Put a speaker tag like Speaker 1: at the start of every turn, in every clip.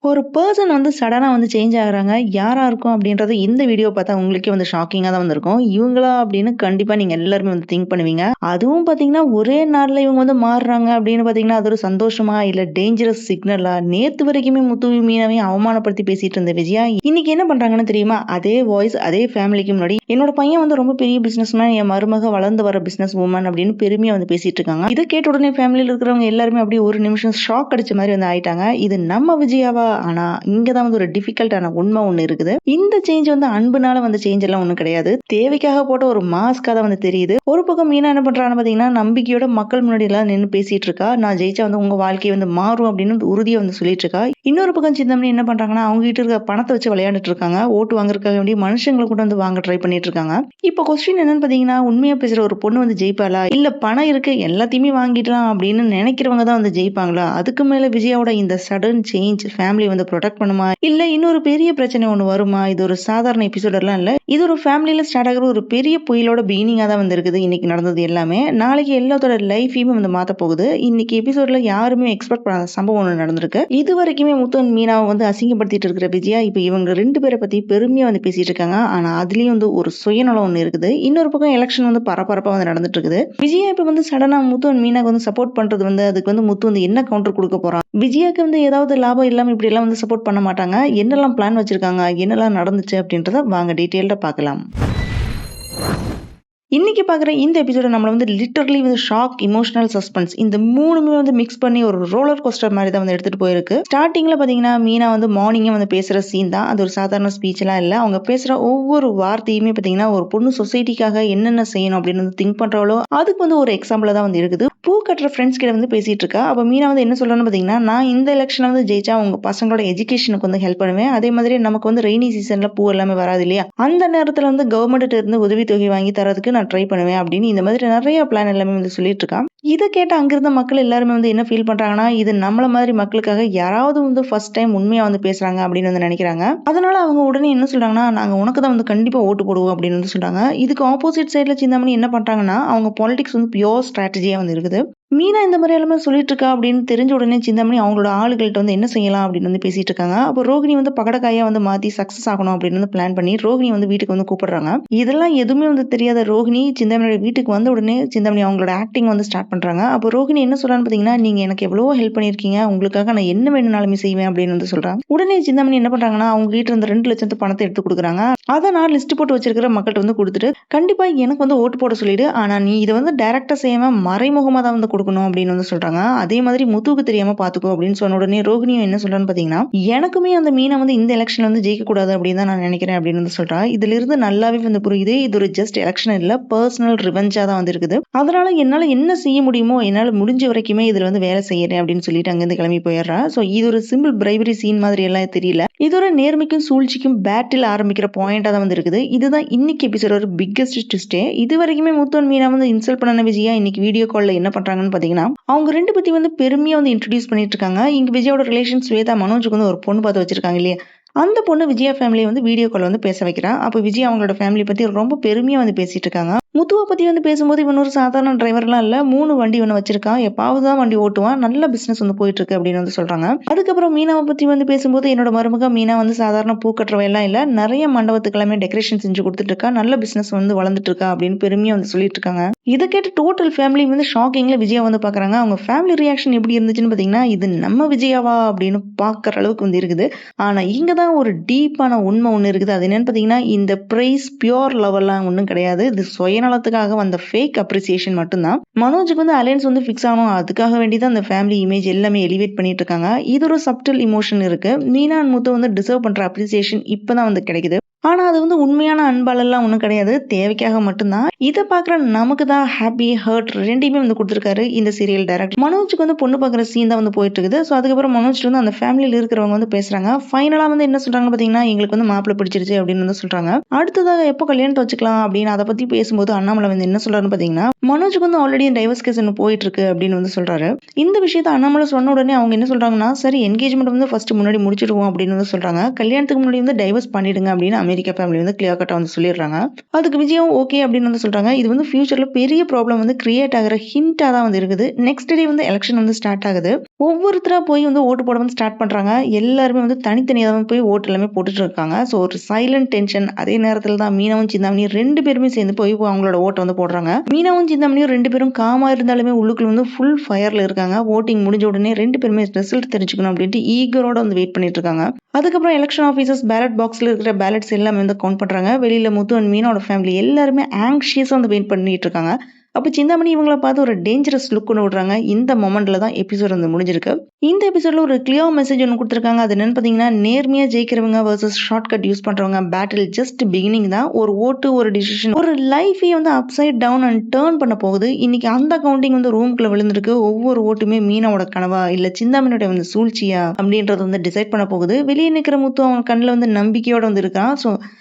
Speaker 1: ஒரு பெர்சன் வந்து சடனா வந்து சேஞ்ச் ஆகுறாங்க. யாரா இருக்கும் அப்படின்றது இந்த வீடியோ பார்த்தா உங்களுக்கே வந்து ஷாக்கிங்கா தான் வந்திருக்கும். இவங்களா அப்படின்னு கண்டிப்பா நீங்க எல்லாருமே வந்து திங்க் பண்ணுவீங்க. அதுவும் பார்த்தீங்கன்னா, ஒரே நாள்ல இவங்க வந்து மாறுறாங்க அப்படின்னு பார்த்தீங்கன்னா, அது ஒரு சந்தோஷமா? இல்ல டேஞ்சரஸ் சிக்னலா? நேத்து வரைக்குமே முத்துவும், மீனாவையும் அவமானப்படுத்தி பேசிட்டு இருந்த விஜயா, இன்னைக்கு என்ன பண்றாங்கன்னு தெரியுமா? அதே வாய்ஸ், அதே ஃபேமிலிக்கு முன்னாடி, என்னோட பையன் வந்து ரொம்ப பெரிய பிசினஸ்மேன், என் மருமக வளர்ந்து வர பிசினஸ் வுமன் அப்படின்னு பெருமையா வந்து பேசிட்டு இருக்காங்க. இத கேட்ட உடனே ஃபேமிலில இருக்கிறவங்க எல்லாருமே அப்படியே ஒரு நிமிஷம் ஷாக் அடிச்ச மாதிரி வந்து ஆயிட்டாங்க. இது நம்ம விஜயாவா? ஆனா இங்கதான் வந்து ஒரு டிஃபிகல்ட்டான உண்மை ஒண்ணு இருக்குது. இந்த சேஞ்ச் வந்து அன்புனால வந்து சேஞ்ச் எல்லாம் ஒண்ணும் கிடையாது. தேவைக்காக போட்ட ஒரு மாஸ்கா தான் வந்து தெரியுது. ஒரு பக்கம் மீனா என்ன பண்றான்னு பாத்தீங்கன்னா, நம்பிக்கையோட மக்கள் முன்னாடி எல்லாம் நின்னு பேசிட்டு இருக்கா. நான் ஜெயிச்சா வந்து உங்க வாழ்க்கை வந்து மாறும் அப்படின்னு உறுதியா வந்து சொல்லிட்டு இருக்கா. இன்னொரு பக்கம் சிந்தாமணி என்ன பண்றாங்கன்னா, அவங்க கிட்ட இருக்க பணத்தை வச்சு விளையாண்டுட்டு இருக்காங்க. ஓட்டு வாங்குறதுக்காக வேண்டிய மனுஷங்களை கூட வந்து வாங்க ட்ரை பண்ணிட்டு இருக்காங்க. இப்போ கொஸ்டின் என்னன்னு பாத்தீங்கன்னா, உண்மையா பேசுற ஒரு பொண்ணு வந்து ஜெயிப்பாளா? இல்ல பணம் இருக்கு எல்லாத்தையுமே வாங்கிடலாம் அப்படின்னு நினைக்கிறவங்க தான் வந்து ஜெயிப்பாங்களா? அதுக்கு மேல விஜயாவோட இந்த சடன் சேஞ்ச் ஃபேமிலி வந்து ப்ரொடெக்ட் பண்ணுமா? இல்ல இன்னொரு பெரிய பிரச்சனை ஒண்ணு வருமா? இது ஒரு சாதாரண எபிசோட் எல்லாம் இல்ல. இது ஒரு ஃபேமிலில ஸ்டார்ட் ஆகுற ஒரு பெரிய புயலோட பிகினிங்கா தான் வந்து இருக்குது. இன்னைக்கு நடந்தது எல்லாமே. நாளைக்கு எல்லாத்தோட லைஃபையுமே வந்து மாத்த போகுது. இன்னைக்கு எபிசோட்ல யாருமே எக்ஸ்பெக்ட் பண்ணாத சம்பவம் ஒண்ணு நடந்திருக்கு. இது வரைக்குமே முத்து அண்ட் மீனாவை வந்து அசிங்கப்படுத்திட்டு இருக்கிற விஜயா, இப்ப இவங்க 2 பேரை பத்தி பெருமையா வந்து பேசிட்டு இருக்காங்க. ஆனா அதுலயும் வந்து ஒரு சுயநலம் ஒண்ணு இருக்குது. இன்னொரு பக்கம் எலெக்ஷன் வந்து பரபரப்பா வந்து நடந்துட்டு இருக்குது. விஜயா இப்ப வந்து சடனா முத்து அண்ட் மீனாக்கு வந்து சப்போர்ட் பண்றது வந்து அதுக்கு வந்து முத்து வந்து என்ன கவுண்டர் கொடுக்க போறான்? விஜயாக்கு வந்து ஏதாவது லாபம் இல்லாம இப்படி எல்லாம் வந்து சப்போர்ட் பண்ண மாட்டாங்க. என்னெல்லாம் பிளான் வச்சிருக்காங்க? என்னெல்லாம் நடந்துச்சு அப்படின்றத வாங்க டீடைல்டா பார்க்கலாம். இன்னைக்கு பார்க்குற இந்த எபிசோட நம்மள வந்து லிட்டரலி வந்து ஷாக், எமோஷனல், சஸ்பென்ஸ் இந்த 3மே வந்து மிக்ஸ் பண்ணி ஒரு ரோலர் கோஸ்டர் மாதிரி தான் வந்து எடுத்துட்டு போயிருக்கு. ஸ்டார்டிங்ல பாத்தீங்கன்னா, மீனா வந்து மார்னிங்கே வந்து பேசுற சீன் தான். அது ஒரு சாதாரண ஸ்பீச் எல்லாம் இல்ல. அவங்க பேசுற ஒவ்வொரு வார்த்தையுமே பாத்தீங்கன்னா, ஒரு பொண்ணு சொசைட்டிக்காக என்னென்ன செய்யணும் அப்படின்னு வந்து திங்க் பண்றாளோ அதுக்கு வந்து ஒரு எக்ஸாம்பிளா தான் வந்து இருக்குது. பூ கட்டுற ஃப்ரெண்ட்ஸ் கிட்ட வந்து பேசிட்டு இருக்கா. அப்ப மீனா வந்து என்ன சொல்றேன்னு பாத்தீங்கன்னா, நான் இந்த எலெக்ஷன்ல வந்து ஜெயிச்சா உங்க பசங்களோட எஜுகேஷனுக்கு வந்து ஹெல்ப் பண்ணுவேன். அதே மாதிரி நமக்கு வந்து ரெய்னி சீசன்ல பூ எல்லாமே வராது இல்லையா? அந்த நேரத்துல வந்து கவர்மெண்ட் இருந்து உதவித்தொகை வாங்கி தரதுக்கு நான் ட்ரை பண்ணுவேன் அப்படின்னு இந்த மாதிரி நிறைய பிளான் எல்லாமே வந்து சொல்லிட்டு இருக்கான். இதை கேட்ட அங்கிருந்த மக்கள் எல்லாருமே வந்து என்ன ஃபீல் பண்றாங்கன்னா, இது நம்மள மாதிரி மக்களுக்காக யாராவது வந்து ஃபர்ஸ்ட் டைம் உண்மையா வந்து பேசுறாங்க அப்படின்னு வந்து நினைக்கிறாங்க. அதனால அவங்க உடனே என்ன சொல்றாங்கன்னா, நாங்க உனக்கு தான் வந்து கண்டிப்பா ஓட்டு போடுவோம் அப்படின்னு வந்து சொல்றாங்க. இதுக்கு ஆப்போசிட் சைட்ல சிந்தாமணி என்ன பண்றாங்கன்னா, அவங்க பாலிடிக்ஸ் வந்து பியோர் ஸ்ட்ராட்டஜியா வந்து இருக்குது. மீனா இந்த மாதிரி எல்லாமே சொல்லிட்டு இருக்கா அப்படின்னு தெரிஞ்ச உடனே சிந்தாமணி அவங்களோட ஆளுகள்கிட்ட வந்து என்ன செய்யலாம் அப்படின்னு வந்து பேசிட்டு இருக்காங்க. அப்போ ரோகிணி வந்து பகடக்காயா வந்து மாத்தி சக்சஸ் ஆகணும் அப்படின்னு வந்து பிளான் பண்ணி ரோகிணி வந்து வீட்டுக்கு வந்து கூப்பிடுறாங்க. இதெல்லாம் எதுவுமே வந்து தெரியாத ரோகிணி சிந்தாமணியோட வீட்டுக்கு வந்த உடனே சிந்தாமணி அவங்களோட ஆக்டிங் வந்து ஸ்டார்ட் பண்றாங்க. அப்போ ரோகிணி என்ன சொல்றான்னு பாத்தீங்கன்னா, நீங்க எனக்கு எவ்வளவோ ஹெல்ப் பண்ணிருக்கீங்க, உங்களுக்காக நான் என்ன வேணும்னாலுமே செய்வேன் அப்படின்னு வந்து சொல்றாங்க. உடனே சிந்தாமணி என்ன பண்றாங்கன்னா, அவங்க கிட்ட இருந்த 2 லட்சத்து பணத்தை எடுத்து கொடுக்குறாங்க. அதை நான் லிஸ்ட் போட்டு வச்சிருக்கிற மக்கள்கிட்ட வந்து கொடுத்துட்டு, கண்டிப்பா எனக்கு வந்து ஓட்டு போட சொல்லிடு, ஆனா நீ இதை வந்து டைரக்டா செய்யாம மறைமுகமா தான் வந்து கொடுக்கணும் அப்படின்னு வந்து சொல்றாங்க. அதே மாதிரி முத்துவுக்கு தெரியாம பாத்துக்கோ அப்படின்னு சொன்ன உடனே ரோகிணியும் என்ன சொல்றான்னு பாத்தீங்கன்னா, எனக்குமே அந்த மீனை வந்து இந்த எலெக்ஷன்ல வந்து ஜெயிக்க கூடாது அப்படின்னு தான் நான் நினைக்கிறேன் அப்படின்னு வந்து சொல்றா. இதுல இருந்து நல்லாவே வந்து புரியுது, இது ஒரு ஜஸ்ட் எலெக்ஷன் இல்ல, பர்சனல் ரிவெஞ்சா தான் வந்து இருக்குது. அதனால என்னால என்ன செய்ய முடியுமோ என்னால முடிஞ்ச வரைக்குமே இதுல வந்து வேலை செய்யறேன் அப்படின்னு சொல்லிட்டு அங்கிருந்து கிளம்பி போயிடுறா. சோ இது ஒரு சிம்பிள் பிரைவரி சீன் மாதிரி எல்லாம் தெரியல. இது ஒரு நேர்மைக்கும் சூழ்ச்சிக்கும் பேட்டில் ஆரம்பிக்கிற பாயிண்டா தான் வந்து இருக்குது. இதுதான் இன்னைக்கு எபிசோட ஒரு பிக்கஸ்ட் ட்விஸ்டே. இது வரைக்குமே முத்து அண்ட் மீனா வந்து இன்சல்ட் பண்ண விஜயா இன்னைக்கு வீடியோ கால்ல என்ன பண்றாங்கன்னு பாத்தீங்கன்னா, அவங்க 2 பத்தி வந்து பெருமையா வந்து இன்ட்ரோடியூஸ் பண்ணிட்டு இருக்காங்க. இங்க விஜயோட ரிலேஷன் ஸ்வேதா மனோஜுக்கு வந்து ஒரு பொண்ணு பார்த்து வச்சிருக்காங்க இல்லையா? அந்த பொண்ணு விஜயா ஃபேமிலியை வந்து வீடியோ கால் வந்து பேச வைக்கிறா. அப்ப விஜய் அவங்களோட ஃபேமிலி பத்தி ரொம்ப பெருமையா வந்து பேசிட்டு இருக்காங்க. முத்துவை பத்தி வந்து பேசும்போது இவன் ஒரு சாதாரண டிரைவர்லாம் இல்ல, 3 வண்டி ஒன்று வச்சிருக்கான், எப்பாவது தான் வண்டி ஓட்டுவான், நல்ல பிசினஸ் வந்து போயிட்டு இருக்கு அப்படின்னு வந்து சொல்றாங்க. அதுக்கப்புறம் மீனாவை பத்தி வந்து பேசும்போது என்னோட மருமக மீனா வந்து சாதாரண பூ கட்டுறவ எல்லாம் இல்ல, நிறைய மண்டபத்துக்கு எல்லாமே டெக்கரேஷன் செஞ்சு கொடுத்துட்டு இருக்கா, நல்ல பிசினஸ் வந்து வளர்ந்துட்டு இருக்கா அப்படின்னு பெருமையா வந்து சொல்லிட்டு இருக்காங்க. இதை கேட்டு டோட்டல் ஃபேமிலி வந்து ஷாக்கிங்ல விஜயா வந்து பாக்குறாங்க. அவங்க ஃபேமிலி ரியாக்ஷன் எப்படி இருந்துச்சுன்னு பாத்தீங்கன்னா, இது நம்ம விஜயாவா அப்படின்னு பாக்குற அளவுக்கு வந்து இருக்குது. ஆனா இங்கதான் ஒரு டீப்பான உண்மை ஒண்ணு இருக்குது. அது என்னன்னு பாத்தீங்கன்னா, இந்த பிரைஸ் பியூர் லவ் எல்லாம் ஒண்ணும் கிடையாது. இது சுயநலத்துக்காக வந்த ஃபேக் அப்ரிசியேஷன் மட்டும்தான். மனோஜுக்கு வந்து அலையன்ஸ் வந்து ஃபிக்ஸ் ஆகணும், அதுக்காக வேண்டிதான் அந்த ஃபேமிலி இமேஜ் எல்லாமே எலிவேட் பண்ணிட்டு இருக்காங்க. இது ஒரு சப்டல் இமோஷன் இருக்கு. மீனா அண்ட் முத்து வந்து டிசர்வ் பண்ற அப்ரிசியேஷன் இப்பதான் வந்து கிடைக்குது. ஆனா அது வந்து உண்மையான அன்பாலெல்லாம் ஒண்ணும் கிடையாது, தேவைக்காக மட்டும்தான். இதை பாக்குற நமக்கு தான் ஹாப்பி ஹர்ட் ரெண்டையுமே வந்து கொடுத்துருக்காரு இந்த சீரியல் டைரக்டர். மனோஜுக்கு வந்து பொண்ணு பாக்குற சீன் தான் வந்து போயிட்டு இருக்குது. ஸோ அதுக்கப்புறம் மனோஜ் வந்து அந்த ஃபேமிலியில் இருக்கிறவங்க வந்து பேசுறாங்க. ஃபைனலா வந்து என்ன சொல்றாங்கன்னு பாத்தீங்கன்னா, எங்களுக்கு வந்து மாப்பிள்ளை பிடிச்சிருச்சு அப்படின்னு வந்து சொல்றாங்க. அடுத்ததாக எப்போ கல்யாணத்தை வச்சுக்கலாம் அப்படின்னு அதை பத்தி பேசும்போது அண்ணாமலை வந்து என்ன சொல்றாருன்னு பாத்தீங்கன்னா, மனோஜுக்கு வந்து ஆல்ரெடி டைவர்ஸ் கேஸ் ஒன்று போயிட்டு இருக்கு அப்படின்னு வந்து சொல்றாரு. இந்த விஷயத்த அண்ணாமலை சொன்ன உடனே அவங்க என்ன சொல்றாங்கன்னா, சரி என்கேஜ்மெண்ட் வந்து ஃபர்ஸ்ட் முன்னாடி முடிச்சிடுவோம் அப்படின்னு வந்து சொல்றாங்க. கல்யாணத்துக்கு முன்னாடி வந்து டைவர்ஸ் பண்ணிடுங்க அப்படின்னு அமெரிக்கா ஃபேமிலி வந்து கிளியர் கட்டா வந்து சொல்லிடுறாங்க. அதுக்கு விஜயும் ஓகே அப்படின்னு வந்து சொல்றாங்க. இது வந்து ஃபியூச்சர்ல பெரிய ப்ராப்ளம் வந்து கிரியேட் ஆகுற ஹிண்டா தான் வந்து இருக்குது. நெக்ஸ்ட் டே வந்து எலெக்ஷன் வந்து ஸ்டார்ட் ஆகுது. ஒவ்வொருத்தரா போய் வந்து ஓட்டு போட வந்து ஸ்டார்ட் பண்றாங்க. எல்லாருமே வந்து தனித்தனியா தான் போய் ஓட்டு எல்லாமே போட்டுட்டு இருக்காங்க. ஸோ ஒரு சைலண்ட் டென்ஷன். அதே நேரத்துல தான் மீனாவும் சிந்தாமணியும் 2 பேருமே சேர்ந்து போய் அவங்களோட ஓட்ட வந்து போடுறாங்க. மீனாவும் சிந்தாமணியும் 2 பேரும் காமா இருந்தாலுமே உள்ளுக்குள்ள வந்து ஃபுல் ஃபயர்ல இருக்காங்க. ஓட்டிங் முடிஞ்ச உடனே 2 பேருமே ரிசல்ட் தெரிஞ்சுக்கணும் அப்படின்ட்டு ஈகரோட வந்து வெயிட் பண்ணிட்டு இருக்காங்க. அதுக்கப்புறம் எலெக்ஷன் ஆஃபீஸர்ஸ் பேலட் பாக்ஸ்ல இருக்கிற பேலட்ஸ் எல்லாமே வந்து கவுண்ட் பண்றாங்க. வெளியில முத்து அண்ட் மீனோட ஃபேமிலி எல்லாருமே ஆங்ஷியஸா வந்து வெயிட் பண்ணிட்டு இருக்காங்க. அப்ப சிந்தாமணி இவங்கள பார்த்து ஒரு டேஞ்சரஸ் லுக் ஒன்று விடுறாங்க. இந்த மொமெண்ட்ல தான் எபிசோட் வந்து முடிஞ்சிருக்கு. இந்த எபிசோட்ல ஒரு கிளியர் மெசேஜ் ஒன்று கொடுத்துருக்காங்க. அது என்னன்னு பாத்தீங்கன்னா, நேர்மையா ஜெயிக்கிறவங்க வர்சஸ் ஷார்ட்கட் யூஸ் பண்றவங்க பேட்டில் ஜஸ்ட் பிகினிங் தான். ஒரு ஓட்டு, ஒரு டிசிஷன், ஒரு லைஃபையே வந்து அப்சைட் டவுன் அண்ட் டேர்ன் பண்ண போகுது. இன்னைக்கு அந்த கவுண்டிங் வந்து ரூம்குள்ள விழுந்திருக்கு. ஒவ்வொரு ஓட்டுமே மீனாவோட கனவா இல்ல சிந்தாமணியோட வந்து சூழ்ச்சியா அப்படின்றத வந்து டிசைட் பண்ண போகுது. வெளியே நிக்கிற முத்து அவன் கண்ணுல வந்து நம்பிக்கையோட வந்து இருக்கான். ஸோ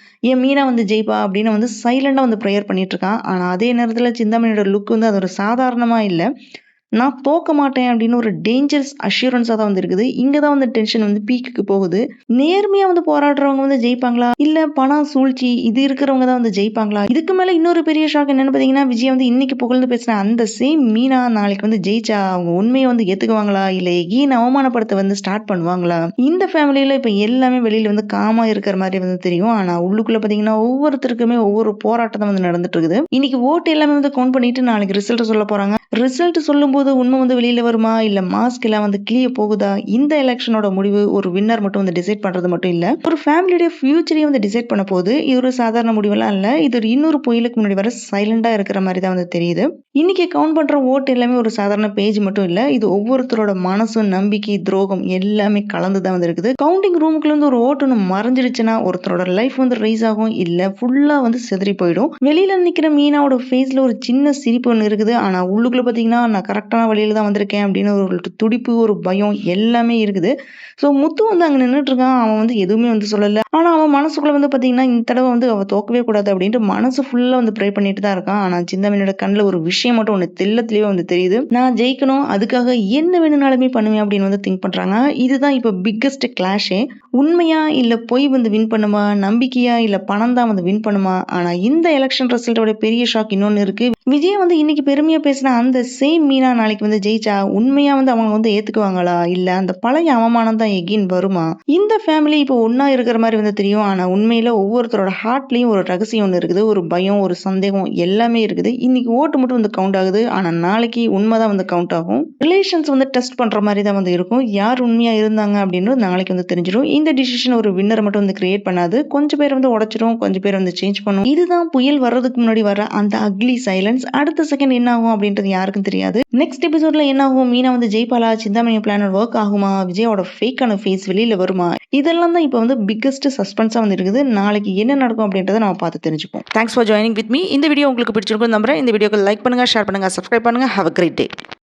Speaker 1: என் மீனா வந்து ஜெயிப்பா அப்படின்னு வந்து சைலண்டா வந்து ப்ரேயர் பண்ணிட்டு இருக்கான். ஆனா அதே நேரத்துல சிந்தாமணியோட லுக் வந்து அது ஒரு சாதாரணமா இல்ல. நான் தோக்க மாட்டேன் அப்படின்னு ஒரு டேஞ்சரஸ் அஷ்யூரன்ஸா தான் வந்து இருக்குது. இங்க தான் வந்து டென்ஷன் வந்து பீக்குக்கு போகுது. நேர்மையா வந்து போராடுறவங்க வந்து ஜெயிப்பாங்களா? இல்ல பணம், சூழ்ச்சி இது இருக்கிறவங்க தான் வந்து ஜெயிப்பாங்களா? இதுக்கு மேல இன்னொரு பெரிய ஷாக் என்னன்னு பாத்தீங்கன்னா, விஜய் வந்து இன்னைக்கு புகழ்ந்து பேசின அந்த சேம் மீனா நாளைக்கு வந்து ஜெயிச்சா அவங்க உண்மையை வந்து ஏத்துக்குவாங்களா? இல்ல எகெயின் அவமானப்படுத்த வந்து ஸ்டார்ட் பண்ணுவாங்களா? இந்த ஃபேமிலியில இப்ப எல்லாமே வெளியில வந்து காமா இருக்கிற மாதிரி வந்து தெரியும். ஆனா உள்ளுக்குள்ள பாத்தீங்கன்னா ஒவ்வொருத்தருக்குமே ஒவ்வொரு போராட்டம் தான் வந்து நடந்துட்டு இருக்குது. இன்னைக்கு ஓட்டு எல்லாமே வந்து கவுண்ட் பண்ணிட்டு நாளைக்கு ரிசல்ட் சொல்ல போறாங்க. ரிசல்ட் சொல்லும்போது உண்மை வந்து வெளியில வருமா? இல்ல மாஸ்க் எல்லாம் வந்து கிளிய போகுதா? இந்த எலெக்ஷனோட முடிவு ஒரு வின்னர் மட்டும் வந்து டிசைட் பண்றது மட்டும் இல்ல. ஒரு ஃபேமிலியோட ஃபியூச்சரையும் வந்து டிசைட் பண்ண போகுது. இது ஒரு சாதாரண முடிவெல்லாம் இல்ல. இது ஒரு இன்னொரு புயலுக்கு முன்னாடி வர சைலண்டா இருக்கிற மாதிரி தான் வந்து தெரியுது. இன்னைக்கு கவுண்ட் பண்ற ஓட்டு எல்லாமே ஒரு சாதாரண பேஜ் மட்டும் இல்ல. இது ஒவ்வொருத்தரோட மனசும், நம்பிக்கை, துரோகம் எல்லாமே கலந்து தான் வந்து இருக்குது. கவுண்டிங் ரூமுக்குள்ள இருந்து ஒரு ஓட்டு ஒன்று மறைஞ்சிருச்சுன்னா ஒருத்தரோட லைஃப் வந்து ரைஸ் ஆகும். இல்ல ஃபுல்லா வந்து செதறி போயிடும். வெளியில நிக்கிற மீனாவோட ஃபேஸ்ல ஒரு சின்ன சிரிப்பு ஒன்று இருக்குது. ஆனா உள்ளுக்குள்ள பாத்தீங்கன்னா நான் கரெக்டான வழியில தான் வந்திருக்கேன் அப்படின்னு ஒரு துடிப்பு, ஒரு பயம் எல்லாமே இருக்குது. ஸோ முத்து வந்து அங்க நின்றுட்டு இருக்கான். அவன் வந்து எதுவுமே வந்து சொல்லல. ஆனா அவன் மனசுக்குள்ள வந்து பாத்தீங்கன்னா இந்த தடவை வந்து அவ தோக்கவே கூடாது அப்படின்ட்டு மனசு ஃபுல்லா வந்து ப்ரே பண்ணிட்டு தான் இருக்கான். ஆனா சிந்தாமணியோட கண்ணுல ஒரு விஷயம் மட்டும் ஒண்ணு தெளிவா வந்து தெரியுது. நான் ஜெயிக்கணும், அதுக்காக என்ன வேணும்னாலுமே பண்ணுவேன் அப்படின்னு வந்து திங்க் பண்றாங்க. இதுதான் இப்ப பிக்கஸ்ட் கிளாஷே. உண்மையா இல்ல பொய் வந்து வின் பண்ணுமா? நம்பிக்கையா இல்ல பணம் தான் வந்து வின் பண்ணுமா? ஆனா இந்த எலெக்ஷன் ரிசல்ட்டோட பெரிய ஷாக் இன்னொன்னு இருக்கு. விஜய் வந்து இன்னைக்கு பெருமையா பேசின அந்த சேம் மீனா நாளைக்கு வந்து ஜெயிச்சா உண்மையா வந்து அவங்க வந்து ஏத்துக்குவாங்களா? இல்ல அந்த பழைய அவமானம் தான் எகெயின் வருமா? இந்த ஃபேமிலி இப்போ ஒண்ணா இருக்கிற மாதிரி வந்து தெரியும். ஆனா உண்மையில ஒவ்வொருத்தரோட ஹார்ட்லயும் ஒரு ரகசியம் ஒண்ணு இருக்குது. ஒரு பயம், ஒரு சந்தேகம் எல்லாமே இருக்குது. இன்னைக்கு ஓட்டு மட்டும் வந்து கவுண்ட் ஆகுது. ஆனா நாளைக்கு உண்மைதான் வந்து கவுண்ட் ஆகும். ரிலேஷன்ஸ் வந்து டெஸ்ட் பண்ற மாதிரி தான் வந்து இருக்கும். யார் உண்மையா இருந்தாங்க அப்படின்னு நாளைக்கு வந்து தெரிஞ்சிடும். இந்த டிசிஷன் ஒரு வின்னர் மட்டும் வந்து கிரியேட் பண்ணாது. கொஞ்சம் பேர் வந்து உடைச்சிடும், கொஞ்சம் பேர் வந்து சேஞ்ச் பண்ணும். இதுதான் புயல் வர்றதுக்கு முன்னாடி வர அந்த அக்லி சைலன்ஸ். அடுத்த செகண்ட் என்ன ஆகும் அப்படின்றது யாருக்கும் தெரியாது. நெக்ஸ்ட் எபிசோட்ல என்ன ஆகும்? மீனா வந்து ஜெயிப்பாளா? சிந்தாமணி பிளான் ஒர்க் ஆகுமா? விஜயோட ஃபேக்கான ஃபேஸ் வெளியில வருமா? இதெல்லாம் தான் இப்போ வந்து பிக்கஸ்ட் சஸ்பென்ஸா வந்து இருக்குது. நாளைக்கு என்ன நடக்கும் அப்படின்றத நம்ம பார்த்து தெரிஞ்சுப்போம். Thanks for joining with me. இந்த வீடியோ உங்களுக்கு பிடிச்சிருக்கும் நம்புறேன். இந்த வீடியோக்கு லைக் பண்ணுங்க, ஷேர் பண்ணுங்க, சப்ஸ்கிரைப் பண்ணுங்க. Have a great day.